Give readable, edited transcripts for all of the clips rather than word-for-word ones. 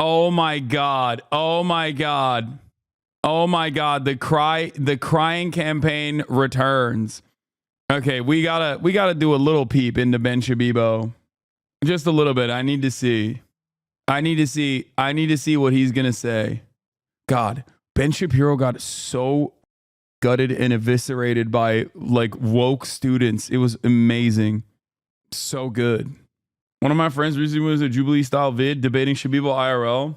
Oh my God. Oh my God. Oh my God. The crying campaign returns. Okay, we gotta do a little peep into Ben Shapiro. Just a little bit. I need to see what he's gonna say. God, Ben Shapiro got so gutted and eviscerated by like woke students. It was amazing. So good. One of my friends recently was a Jubilee style vid debating Shapiro IRL.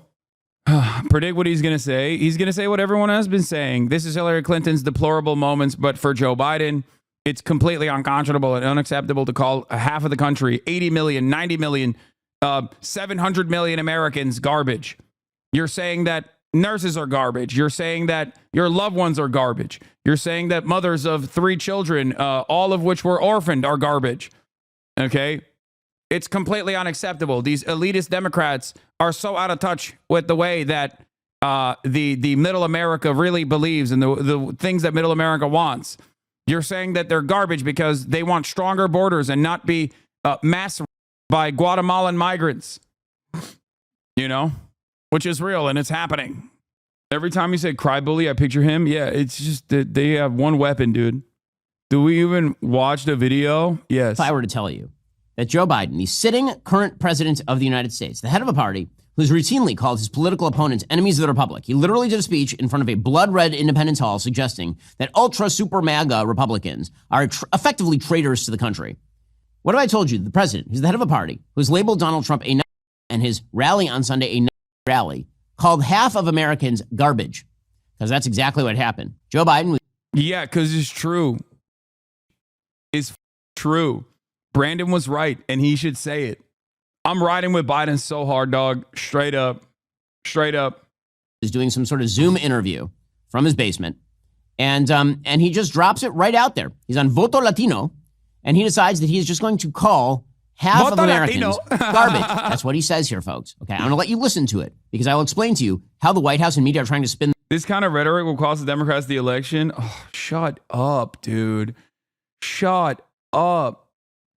Predict what he's going to say. He's going to say what everyone has been saying. This is Hillary Clinton's deplorable moments, but for Joe Biden, it's completely unconscionable and unacceptable to call half of the country, 80 million, 90 million, 700 million Americans garbage. You're saying that nurses are garbage. You're saying that your loved ones are garbage. You're saying that mothers of 3 children, all of which were orphaned, are garbage. Okay? It's completely unacceptable. These elitist Democrats are so out of touch with the way that the middle America really believes and the things that middle America wants. You're saying that they're garbage because they want stronger borders and not be massacred by Guatemalan migrants. You know? Which is real and it's happening. Every time you say cry bully, I picture him. Yeah, it's just that they have one weapon, dude. Do we even watch the video? Yes. If I were to tell you that Joe Biden, the sitting current president of the United States, the head of a party who's routinely called his political opponents enemies of the Republic, he literally did a speech in front of a blood-red Independence Hall suggesting that ultra super MAGA Republicans are effectively traitors to the country. What if I told you the president, who's the head of a party, who's labeled Donald Trump a Nazi and his rally on Sunday a Nazi rally, called half of Americans garbage? Because that's exactly what happened. Joe Biden was... Yeah, because it's true. It's true. Brandon was right, and he should say it. I'm riding with Biden so hard, dog. Straight up. Straight up. Is doing some sort of Zoom interview from his basement, and he just drops it right out there. He's on Voto Latino, and he decides that he is just going to call half of Americans garbage. That's what he says here, folks. Okay, I'm going to let you listen to it, because I will explain to you how the White House and media are trying to spin. This kind of rhetoric will cost the Democrats the election. Oh, shut up, dude. Shut up.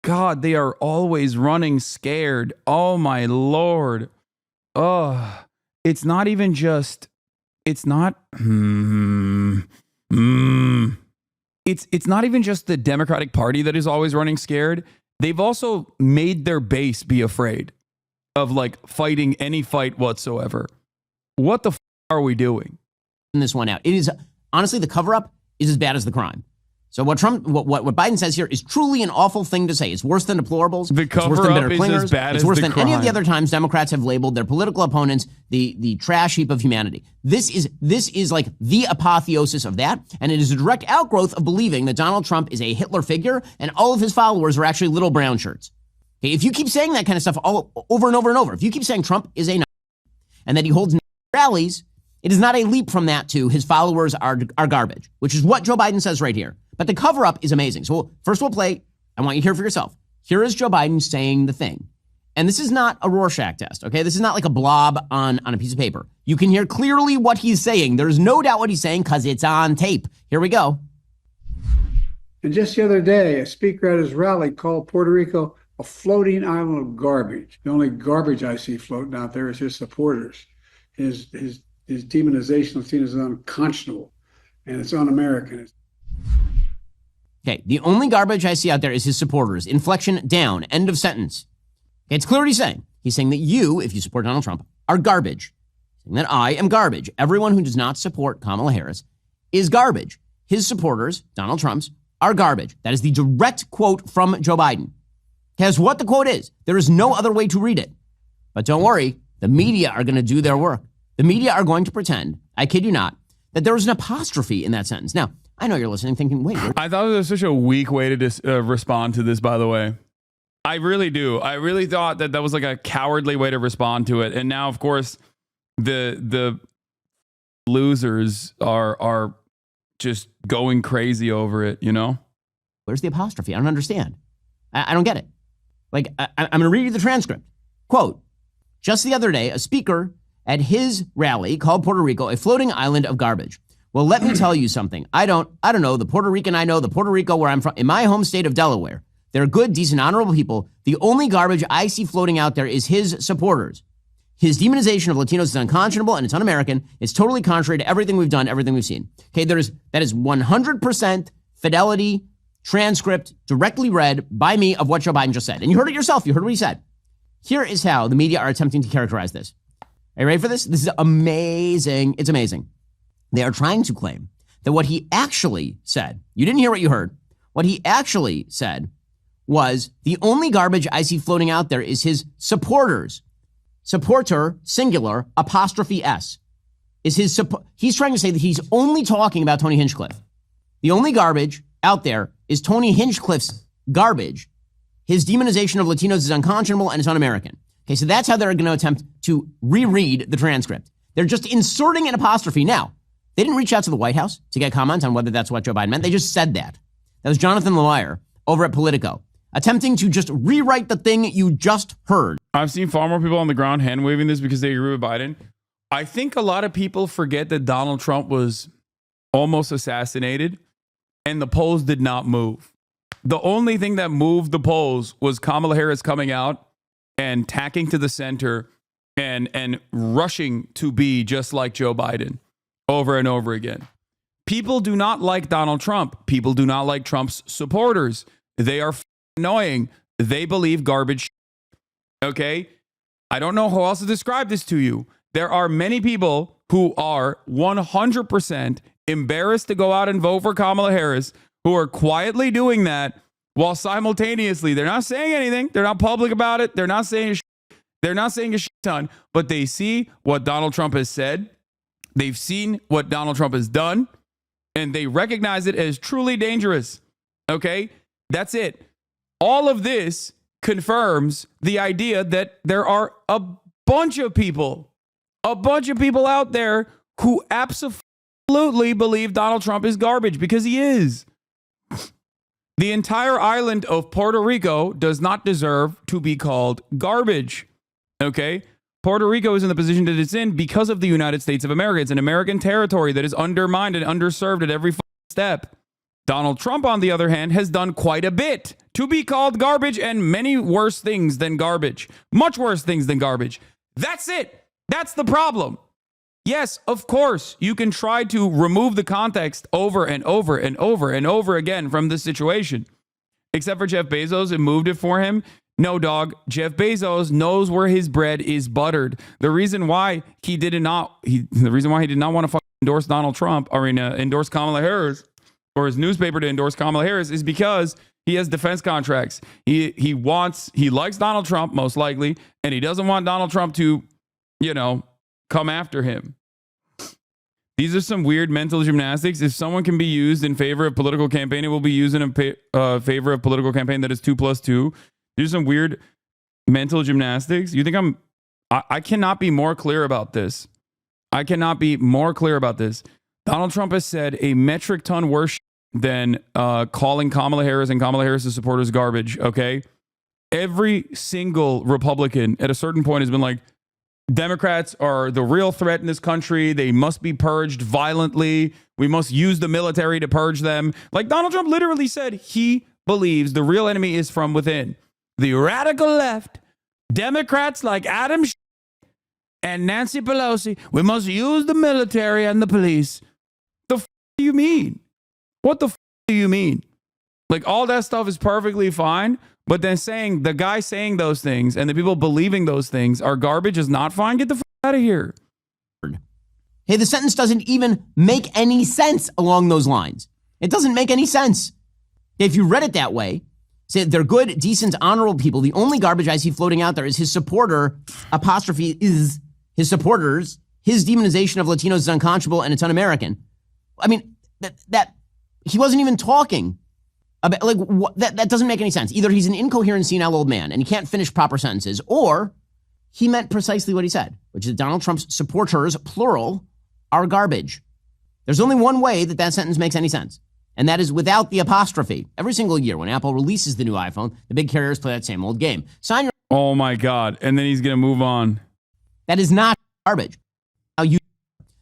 God, they are always running scared. Oh, my Lord. Oh, it's not even just, it's not, it's not even just the Democratic Party that is always running scared. They've also made their base be afraid of like fighting any fight whatsoever. What the are we doing? This one out. It is, honestly, the cover-up is as bad as the crime. So what Biden says here is truly an awful thing to say. It's worse than deplorables. The cover-up is as bad as the crime. It's worse than any of the other times Democrats have labeled their political opponents the trash heap of humanity. This is like the apotheosis of that, and it is a direct outgrowth of believing that Donald Trump is a Hitler figure and all of his followers are actually little brown shirts. Okay, if you keep saying that kind of stuff all over and over and over, if you keep saying Trump is a Nazi and that he holds rallies, it is not a leap from that to his followers are garbage, which is what Joe Biden says right here. But the cover-up is amazing. So first we'll play. I want you to hear for yourself. Here is Joe Biden saying the thing. And this is not a Rorschach test, okay? This is not like a blob on a piece of paper. You can hear clearly what he's saying. There's no doubt what he's saying because it's on tape. Here we go. And just the other day, a speaker at his rally called Puerto Rico a floating island of garbage. The only garbage I see floating out there is his supporters. His demonization of Latino is unconscionable, and it's un-American. Okay, the only garbage I see out there is his supporters. Inflection down. End of sentence. Okay, it's clear what he's saying. He's saying that you, if you support Donald Trump, are garbage. He's saying that I am garbage. Everyone who does not support Kamala Harris is garbage. His supporters, Donald Trump's, are garbage. That is the direct quote from Joe Biden. That's what the quote is. There is no other way to read it. But don't worry, the media are going to do their work. The media are going to pretend, I kid you not, that there was an apostrophe in that sentence. Now, I know you're listening thinking, wait. I thought it was such a weak way to respond to this, by the way. I really do. I really thought that was like a cowardly way to respond to it. And now, of course, the losers are just going crazy over it, you know? Where's the apostrophe? I don't understand. I don't get it. Like, I'm going to read you the transcript. Quote, just the other day, a speaker at his rally called Puerto Rico a floating island of garbage. Well, let me tell you something. I don't know the Puerto Rican I know, the Puerto Rico where I'm from, in my home state of Delaware. They're good, decent, honorable people. The only garbage I see floating out there is his supporters. His demonization of Latinos is unconscionable and it's un-American. It's totally contrary to everything we've done, everything we've seen. Okay, that is 100% fidelity, transcript, directly read by me of what Joe Biden just said. And you heard it yourself. You heard what he said. Here is how the media are attempting to characterize this. Are you ready for this? This is amazing. It's amazing. They are trying to claim that what he actually said, you didn't hear what you heard. What he actually said was the only garbage I see floating out there is his supporters. Supporter, singular, apostrophe S. Is his he's trying to say that he's only talking about Tony Hinchcliffe. The only garbage out there is Tony Hinchcliffe's garbage. His demonization of Latinos is unconscionable and it's un-American. Okay, so that's how they're going to attempt to reread the transcript. They're just inserting an apostrophe. Now, they didn't reach out to the White House to get comment on whether that's what Joe Biden meant. They just said that. That was Jonathan Lemire over at Politico, attempting to just rewrite the thing you just heard. I've seen far more people on the ground hand waving this because they agree with Biden. I think a lot of people forget that Donald Trump was almost assassinated and the polls did not move. The only thing that moved the polls was Kamala Harris coming out and tacking to the center and rushing to be just like Joe Biden over and over again. People do not like Donald Trump. People do not like Trump's supporters. They are annoying. They believe garbage. Okay? I don't know how else to describe this to you. There are many people who are 100% embarrassed to go out and vote for Kamala Harris, who are quietly doing that while simultaneously they're not saying anything. They're not public about it. They're not saying a shit ton, but they see what Donald Trump has said. They've seen what Donald Trump has done, and they recognize it as truly dangerous. Okay? That's it. All of this confirms the idea that there are a bunch of people out there who absolutely believe Donald Trump is garbage, because he is. The entire island of Puerto Rico does not deserve to be called garbage. Okay? Puerto Rico is in the position that it's in because of the United States of America. It's an American territory that is undermined and underserved at every step. Donald Trump, on the other hand, has done quite a bit to be called garbage, and many worse things than garbage. Much worse things than garbage. That's it. That's the problem. Yes, of course, you can try to remove the context over and over and over and over again from this situation. Except for Jeff Bezos, it moved it for him. No, dog. Jeff Bezos knows where his bread is buttered. The reason why he did not want to endorse Donald Trump or endorse Kamala Harris, or his newspaper to endorse Kamala Harris, is because he has defense contracts. He likes Donald Trump, most likely, and he doesn't want Donald Trump to, come after him. These are some weird mental gymnastics. If someone can be used in favor of political campaign, it will be used in favor of political campaign that is 2 + 2. These are some weird mental gymnastics. You think I cannot be more clear about this. I cannot be more clear about this. Donald Trump has said a metric ton worse than calling Kamala Harris and Kamala Harris's supporters garbage, okay? Every single Republican at a certain point has been like, Democrats are the real threat in this country. They must be purged violently. We must use the military to purge them. Like, Donald Trump literally said he believes the real enemy is from within. The radical left, Democrats like Adam and Nancy Pelosi, we must use the military and the police. The do you mean? What the do you mean? Like, all that stuff is perfectly fine, but then saying the guy saying those things and the people believing those things are garbage is not fine. Get the out of here. Hey, the sentence doesn't even make any sense along those lines. It doesn't make any sense. If you read it that way, say they're good, decent, honorable people. The only garbage I see floating out there is his supporter, apostrophe is his supporters. His demonization of Latinos is unconscionable and it's un-American. I mean, that he wasn't even talking about, like, that doesn't make any sense. Either he's an incoherent, senile old man and he can't finish proper sentences, or he meant precisely what he said, which is Donald Trump's supporters, plural, are garbage. There's only one way that sentence makes any sense, and that is without the apostrophe. Every single year when Apple releases the new iPhone, the big carriers play that same old game. Sign your... Oh my God. And then he's going to move on. That is not garbage.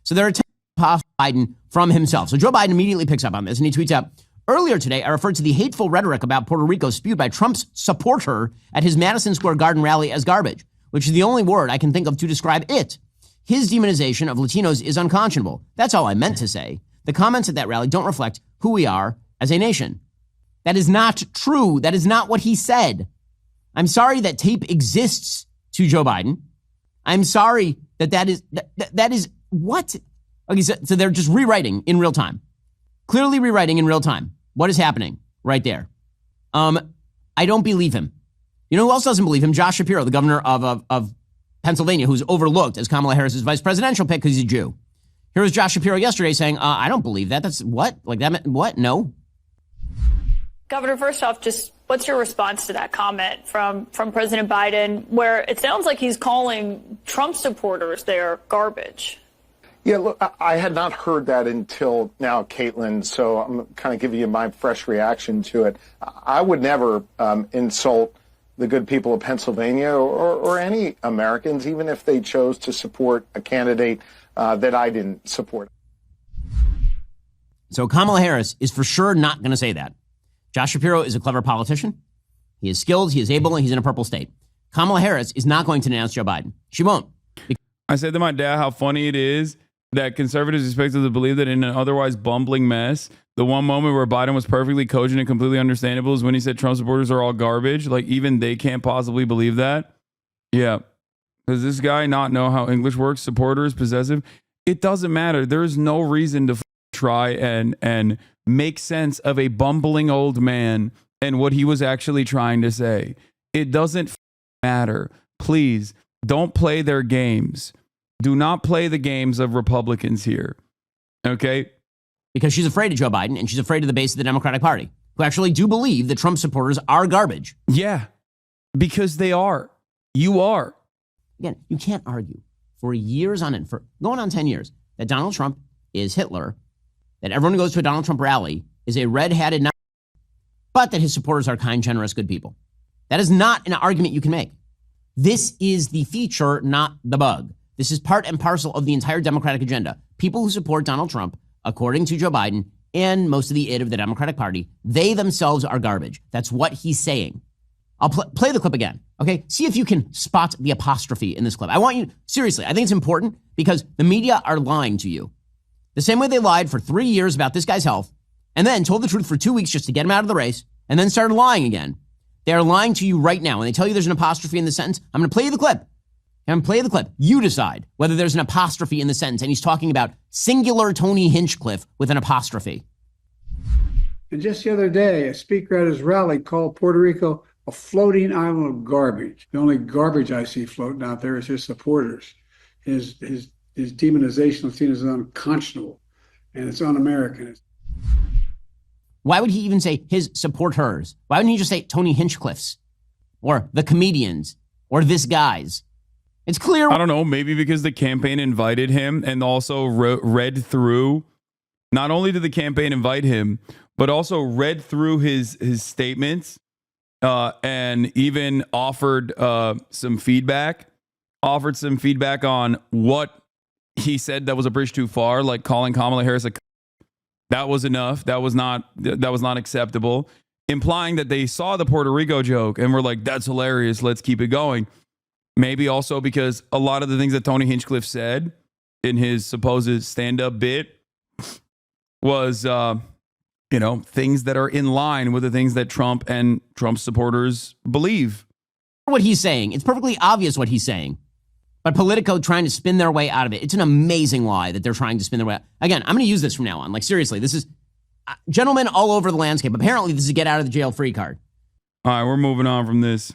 So they're attempting to pass Biden from himself. So Joe Biden immediately picks up on this and he tweets out, earlier today, I referred to the hateful rhetoric about Puerto Rico spewed by Trump's supporter at his Madison Square Garden rally as garbage. which is the only word I can think of to describe it. His demonization of Latinos is unconscionable. That's all I meant to say. The comments at that rally don't reflect who we are as a nation. That is not true. That is not what he said. I'm sorry that tape exists to Joe Biden. I'm sorry that is what? Okay, so they're just rewriting in real time. Clearly rewriting in real time. What is happening right there? I don't believe him. You know who else doesn't believe him? Josh Shapiro, the governor of Pennsylvania, who's overlooked as Kamala Harris's vice presidential pick because he's a Jew. Here was Josh Shapiro yesterday saying, I don't believe that. That's what? Like that meant what? No. Governor, first off, just what's your response to that comment from President Biden, where it sounds like he's calling Trump supporters there garbage? Yeah, look, I had not heard that until now, Caitlin, so I'm kind of giving you my fresh reaction to it. I would never insult the good people of Pennsylvania or any Americans, even if they chose to support a candidate that I didn't support. So Kamala Harris is for sure not going to say that. Josh Shapiro is a clever politician. He is skilled, he is able, and he's in a purple state. Kamala Harris is not going to denounce Joe Biden. She won't. I said to my dad how funny it is that conservatives expected to believe that in an otherwise bumbling mess, the one moment where Biden was perfectly cogent and completely understandable is when he said Trump supporters are all garbage. Like, even they can't possibly believe that. Yeah. Does this guy not know how English works? Supporters, possessive? It doesn't matter. There is no reason to try and make sense of a bumbling old man and what he was actually trying to say. It doesn't matter. Please, don't play their games. Do not play the games of Republicans here. Okay? Because she's afraid of Joe Biden and she's afraid of the base of the Democratic Party, who actually do believe that Trump supporters are garbage. Yeah, because they are. You are. Again, you can't argue for years on end, for going on 10 years, that Donald Trump is Hitler, that everyone who goes to a Donald Trump rally is a red-hatted, but that his supporters are kind, generous, good people. That is not an argument you can make. This is the feature, not the bug. This is part and parcel of the entire Democratic agenda. People who support Donald Trump, according to Joe Biden and most of the id of the Democratic Party, they themselves are garbage. That's what he's saying. I'll play the clip again, okay? See if you can spot the apostrophe in this clip. I want you, seriously, I think it's important because the media are lying to you. The same way they lied for 3 years about this guy's health and then told the truth for 2 weeks just to get him out of the race and then started lying again. They are lying to you right now. When they tell you there's an apostrophe in the sentence, I'm going to play you the clip. I'm going to play the clip. You decide whether there's an apostrophe in the sentence. And he's talking about singular Tony Hinchcliffe with an apostrophe. And just the other day, a speaker at his rally called Puerto Rico a floating island of garbage. The only garbage I see floating out there is his supporters. His demonization of Latinos is unconscionable, and it's un-American. Why would he even say his supporters? Why wouldn't he just say Tony Hinchcliffe's or the comedians or this guy's? It's clear. I don't know. Maybe because the campaign invited him and also read through. Not only did the campaign invite him, but also read through his statements and even offered some feedback. Offered some feedback on what he said that was a bridge too far, like calling Kamala Harris that was enough. That was not acceptable. Implying that they saw the Puerto Rico joke and were like, that's hilarious. Let's keep it going. Maybe also because a lot of the things that Tony Hinchcliffe said in his supposed stand-up bit was, things that are in line with the things that Trump and Trump supporters believe. What he's saying. It's perfectly obvious what he's saying. But Politico trying to spin their way out of it. It's an amazing lie that they're trying to spin their way out. Again, I'm going to use this from now on. Like, seriously, this is gentlemen all over the landscape. Apparently, this is a get out of the jail free card. All right, we're moving on from this.